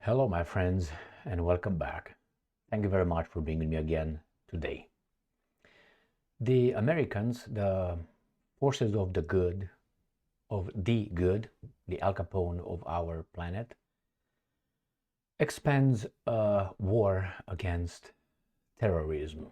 Hello, my friends, and welcome back. Thank you very much for being with me again today. The Americans, the forces of the good, the Al Capone of our planet, expands a war against terrorism.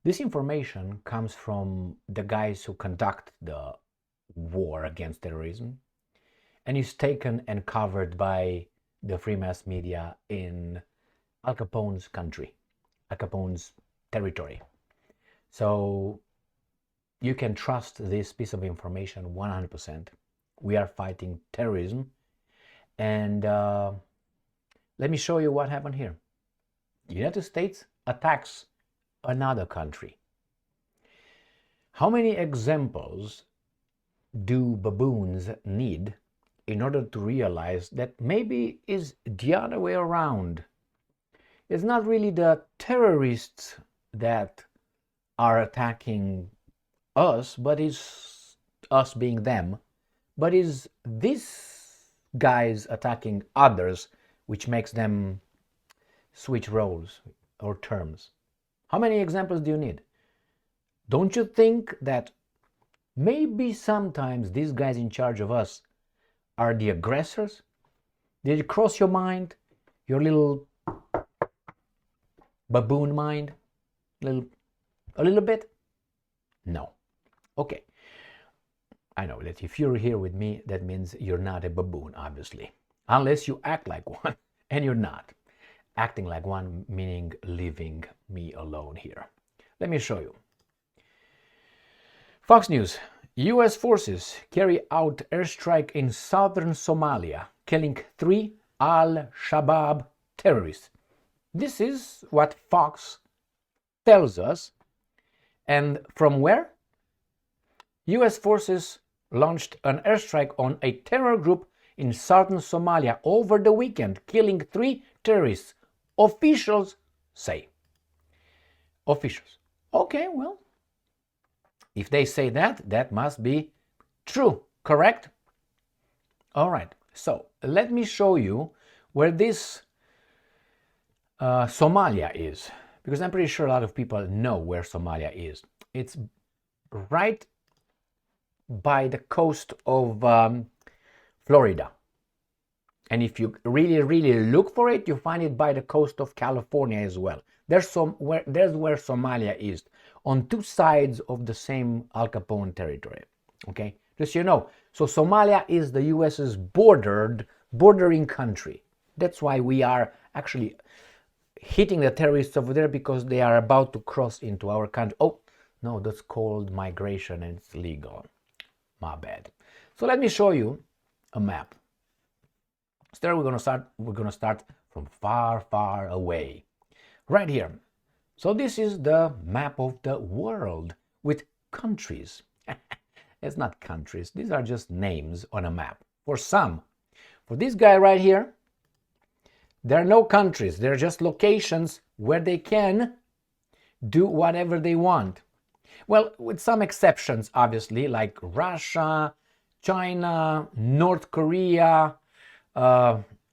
This information comes from the guys who conduct the war against terrorism and is taken and covered by the free mass media in Al Capone's country, Al Capone's territory. So you can trust this piece of information 100%. We are fighting terrorism. And let me show you what happened here. The United States attacks another country. How many examples do baboons need in order to realize that maybe it's the other way around? It's not really the terrorists that are attacking us, but it's us being them, but it's these guys attacking others, which makes them switch roles or terms. How many examples do you need? Don't you think that maybe sometimes these guys in charge of us are the aggressors? Did it cross your mind, your little baboon mind, a little bit? No. Okay. I know that if you're here with me, that means you're not a baboon, obviously, unless you act like one, and you're not. Acting like one meaning leaving me alone here. Let me show you. Fox News. U.S. forces carry out airstrike in southern Somalia, killing 3 al-Shabaab terrorists. This is what Fox tells us. And from where? U.S. forces launched an airstrike on a terror group in southern Somalia over the weekend, killing 3 terrorists. Officials say. Officials. Okay, well, if they say that, that must be true, correct? All right, so let me show you where this Somalia is, because I'm pretty sure a lot of people know where Somalia is. It's right by the coast of Florida. And if you really look for it, you find it by the coast of California as well. There's where Somalia is, on 2 sides of the same Al Capone territory. Okay, just so you know. So Somalia is the U.S.'s bordering country. That's why we are actually hitting the terrorists over there, because they are about to cross into our country. Oh, no, that's called migration and it's legal. My bad. So let me show you a map. There we're gonna start from far away. Right here. So this is the map of the world with countries. It's not countries, these are just names on a map. For some. For this guy right here, there are no countries, they're just locations where they can do whatever they want. Well, with some exceptions, obviously, like Russia, China, North Korea,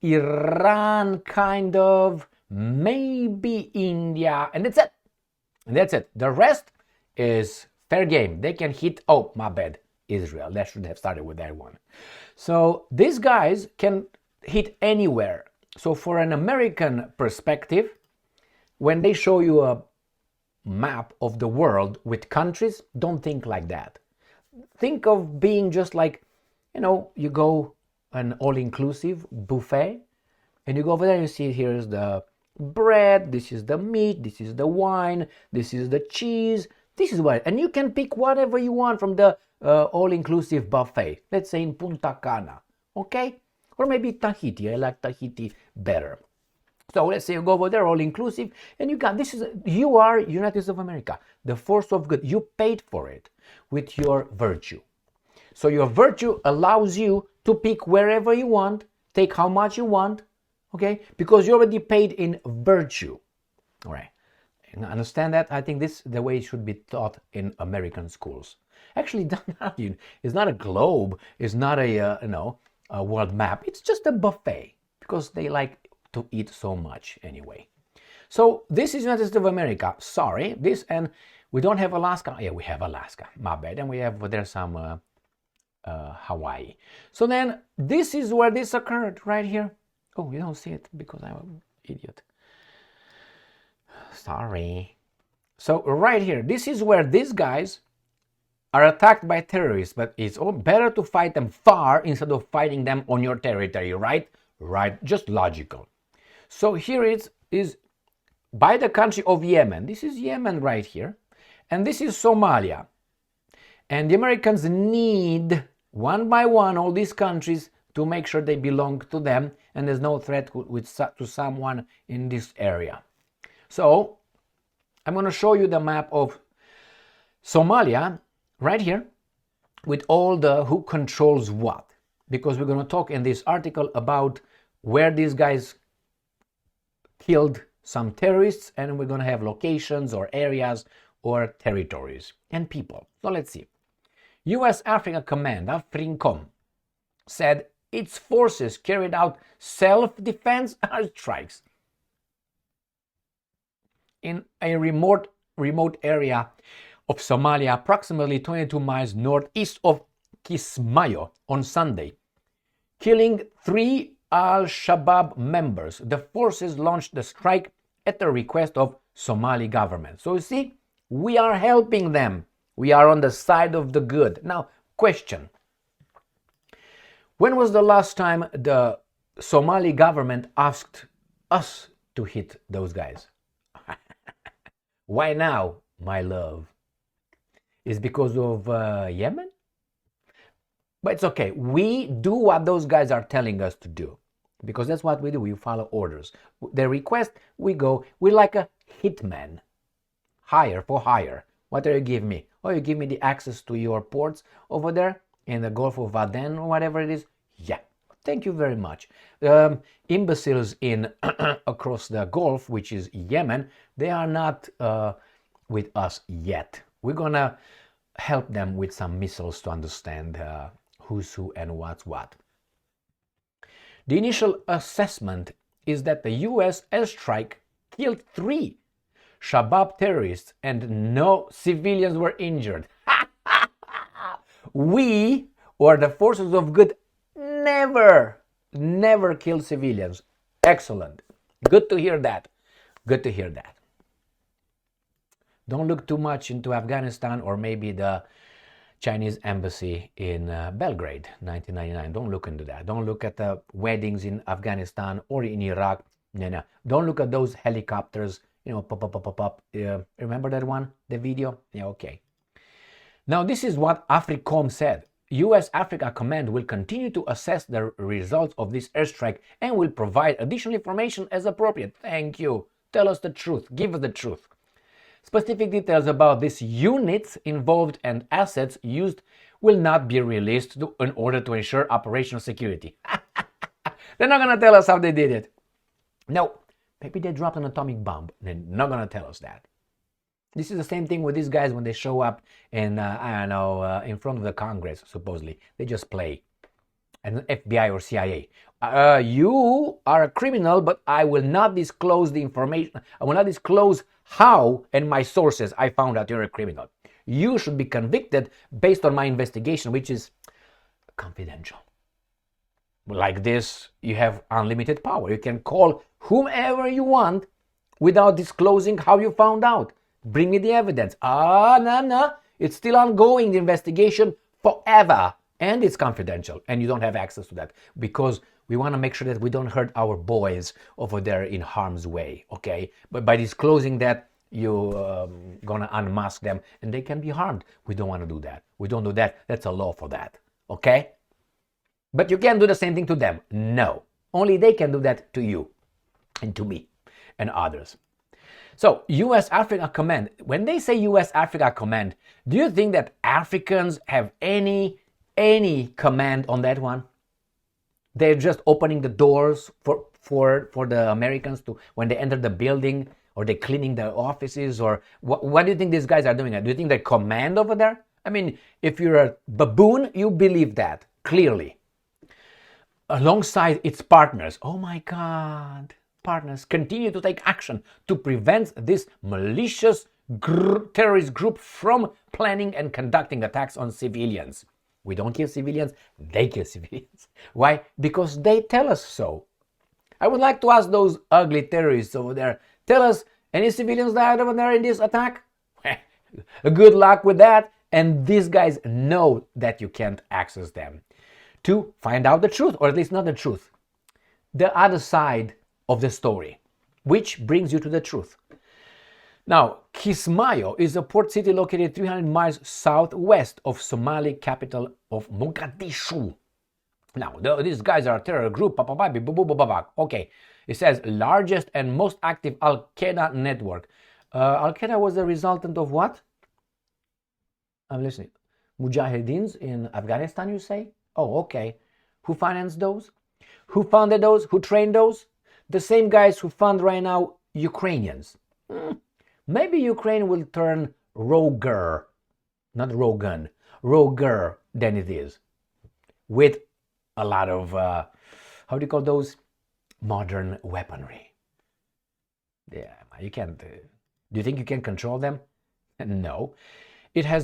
Iran, kind of, maybe India, and that's it. And that's it. The rest is fair game. They can hit, oh, my bad, Israel. That should have started with that one. So these guys can hit anywhere. So for an American perspective, when they show you a map of the world with countries, don't think like that. Think of being just like, you go an all-inclusive buffet, and you go over there and you see here's the bread, this is the meat, this is the wine, this is the cheese, this is what, and you can pick whatever you want from the all-inclusive buffet. Let's say in Punta Cana, okay? Or maybe Tahiti. I like Tahiti better. So let's say you go over there, all-inclusive, and you are United States of America, the force of good. You paid for it with your virtue. So your virtue allows you to pick wherever you want, take how much you want, okay? Because you already paid in virtue. All right. Understand that? I think this is the way it should be taught in American schools. Actually, it's not a globe. It's not a world map. It's just a buffet. because they like to eat so much anyway. So this is United States of America. Sorry, this, and we don't have Alaska. Yeah, we have Alaska. My bad. And we have there some Hawaii. So then this is where this occurred, right here. Oh, you don't see it because I'm an idiot. Sorry. So right here, this is where these guys are attacked by terrorists, but it's better to fight them far instead of fighting them on your territory, right? Right, just logical. So here it is by the country of Yemen. This is Yemen right here, and this is Somalia. And the Americans need, one by one, all these countries to make sure they belong to them and there's no threat to someone in this area. So I'm going to show you the map of Somalia right here with all the who controls what, because we're going to talk in this article about where these guys killed some terrorists, and we're going to have locations or areas or territories and people. So let's see. US Africa Command, AFRICOM, said its forces carried out self-defense airstrikes in a remote area of Somalia, approximately 22 miles northeast of Kismayo on Sunday, killing 3 Al-Shabaab members. The forces launched the strike at the request of Somali government. So you see, we are helping them. We are on the side of the good. Now, question. When was the last time the Somali government asked us to hit those guys? Why now, my love? Is because of Yemen? But it's okay. We do what those guys are telling us to do, because that's what we do. We follow orders. They request, we go. We're like a hitman. Hire for hire. What do you give me? Oh, you give me the access to your ports over there in the Gulf of Aden or whatever it is? Yeah. Thank you very much. Imbeciles in across the Gulf, which is Yemen, they are not with us yet. We're gonna help them with some missiles to understand who's who and what's what. The initial assessment is that the US airstrike killed 3 Shabaab terrorists and no civilians were injured. We, or the forces of good, never kill civilians. Excellent. Good to hear that. Good to hear that. Don't look too much into Afghanistan or maybe the Chinese embassy in Belgrade, 1999. Don't look into that. Don't look at the weddings in Afghanistan or in Iraq. No. Don't look at those helicopters, pop. Remember that one, the video? Yeah, okay. Now, this is what AFRICOM said. US Africa Command will continue to assess the results of this airstrike and will provide additional information as appropriate. Thank you. Tell us the truth. Give us the truth. Specific details about these units involved and assets used will not be released in order to ensure operational security. They're not going to tell us how they did it. No, maybe they dropped an atomic bomb. They're not going to tell us that. This is the same thing with these guys when they show up in, in front of the Congress, supposedly. They just play. And FBI or CIA. You are a criminal, but I will not disclose the information. I will not disclose how and my sources I found out you're a criminal. You should be convicted based on my investigation, which is confidential. Like this, you have unlimited power. You can call whomever you want without disclosing how you found out. Bring me the evidence. No. It's still ongoing, the investigation, forever. And it's confidential. And you don't have access to that because we want to make sure that we don't hurt our boys over there in harm's way, okay? But by disclosing that, you're going to unmask them and they can be harmed. We don't want to do that. We don't do that. That's a law for that, okay? But you can't do the same thing to them. No. Only they can do that to you and to me and others. So, US Africa Command. When they say US Africa Command, do you think that Africans have any command on that one? They're just opening the doors for the Americans to, when they enter the building, or they're cleaning the offices, or what do you think these guys are doing? Do you think they command over there? I mean, if you're a baboon, you believe that, clearly. alongside its partners. Oh my God. Partners continue to take action to prevent this malicious terrorist group from planning and conducting attacks on civilians. We don't kill civilians, they kill civilians. Why? Because they tell us so. I would like to ask those ugly terrorists over there, tell us, any civilians died over there in this attack? Good luck with that. And these guys know that you can't access them. To find out the truth, or at least not the truth, the other side of the story, which brings you to the truth. Now, Kismayo is a port city located 300 miles southwest of Somali capital of Mogadishu. Now, these guys are a terror group. Okay, it says largest and most active Al-Qaeda network. Al-Qaeda was a resultant of what? I'm listening. Mujahideens in Afghanistan, you say? Oh, okay. Who financed those? Who funded those? Who trained those? The same guys who fund right now Ukrainians. Maybe Ukraine will turn roguer, not Rogan, roguer than it is, with a lot of, how do you call those? Modern weaponry. Yeah, you can't, do you think you can control them? No. It has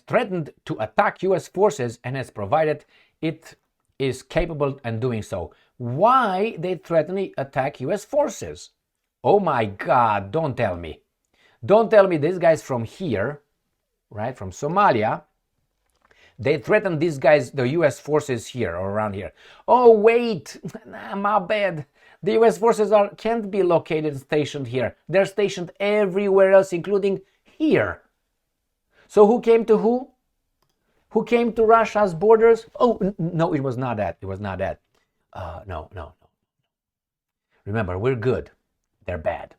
threatened to attack US forces and has provided it is capable and doing so. Why they threaten to attack US forces? Oh my God, don't tell me. Don't tell me these guys from here, right, from Somalia, they threaten these guys, the US forces here or around here. Oh wait, my bad. The US forces can't be located and stationed here. They're stationed everywhere else, including here. So who came to who? Who came to Russia's borders? Oh, no, it was not that. It was not that. No. Remember, we're good. They're bad.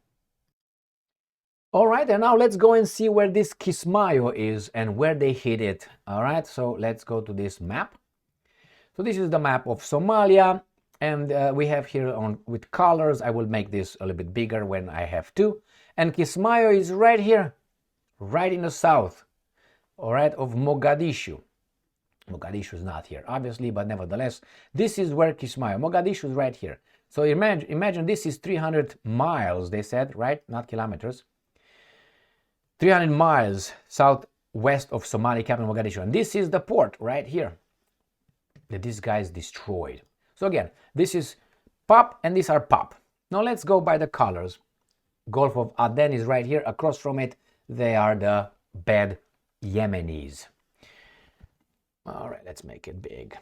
All right, and now let's go and see where this Kismayo is and where they hid it. All right, so let's go to this map. So this is the map of Somalia, and we have here with colors. I will make this a little bit bigger when I have to. And Kismayo is right here, right in the south, all right, of Mogadishu. Mogadishu is not here, obviously, but nevertheless, this is where Kismayo, Mogadishu is right here. So imagine this is 300 miles, they said, right? Not kilometers. 300 miles southwest of Somali capital Mogadishu. And this is the port right here that these guys destroyed. So again, this is POP and these are POP. Now let's go by the colors. Gulf of Aden is right here. Across from it, they are the bad Yemenis. All right, let's make it big.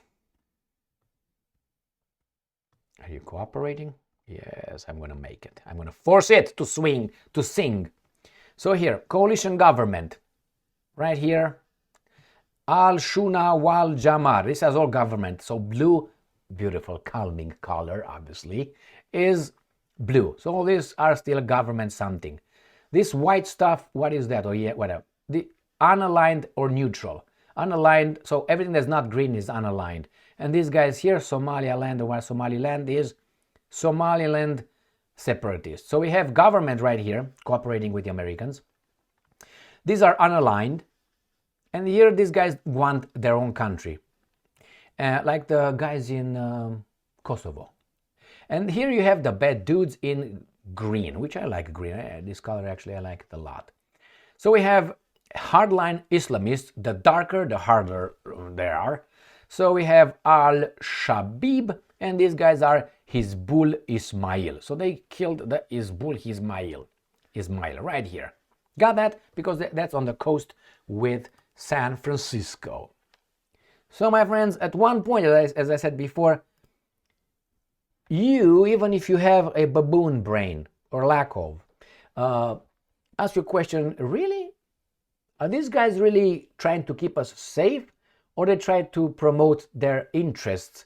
Are you cooperating? Yes, I'm going to make it. I'm going to force it to swing, to sing. So here, coalition government. Right here, Al-Shuna wal Jamar. This has all government. So blue, beautiful, calming color, obviously, is blue. So all these are still government something. This white stuff, what is that? Oh yeah, whatever. The unaligned or neutral. Unaligned, so everything that's not green is unaligned. And these guys here, Somaliland, or Somaliland is Somaliland separatists. So we have government right here cooperating with the Americans. These are unaligned. And here these guys want their own country. Like the guys in Kosovo. And here you have the bad dudes in green, which I like green. This color actually I like it a lot. So we have hardline Islamists. The darker, the harder they are. So we have Al-Shabib, and these guys are Hizbul Ismail. So they killed the Hizbul Ismail right here. Got that? Because that's on the coast with San Francisco. So my friends, at one point, as I said before, you, even if you have a baboon brain or lack of, ask your question, really? Are these guys really trying to keep us safe? Or they try to promote their interests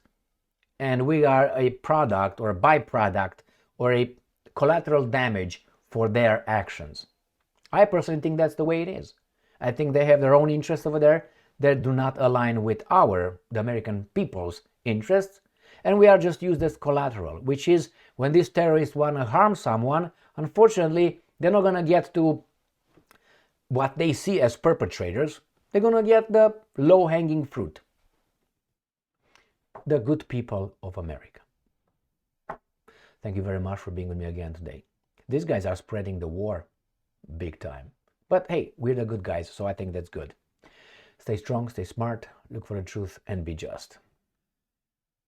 and we are a product or a byproduct or a collateral damage for their actions? I personally think that's the way it is. I think they have their own interests over there that do not align with the American people's interests, and we are just used as collateral, which is when these terrorists want to harm someone, unfortunately, they're not going to get to what they see as perpetrators. They're going to get the low-hanging fruit. the good people of America. Thank you very much for being with me again today. These guys are spreading the war big time. But hey, we're the good guys, so I think that's good. Stay strong, stay smart, look for the truth, and be just.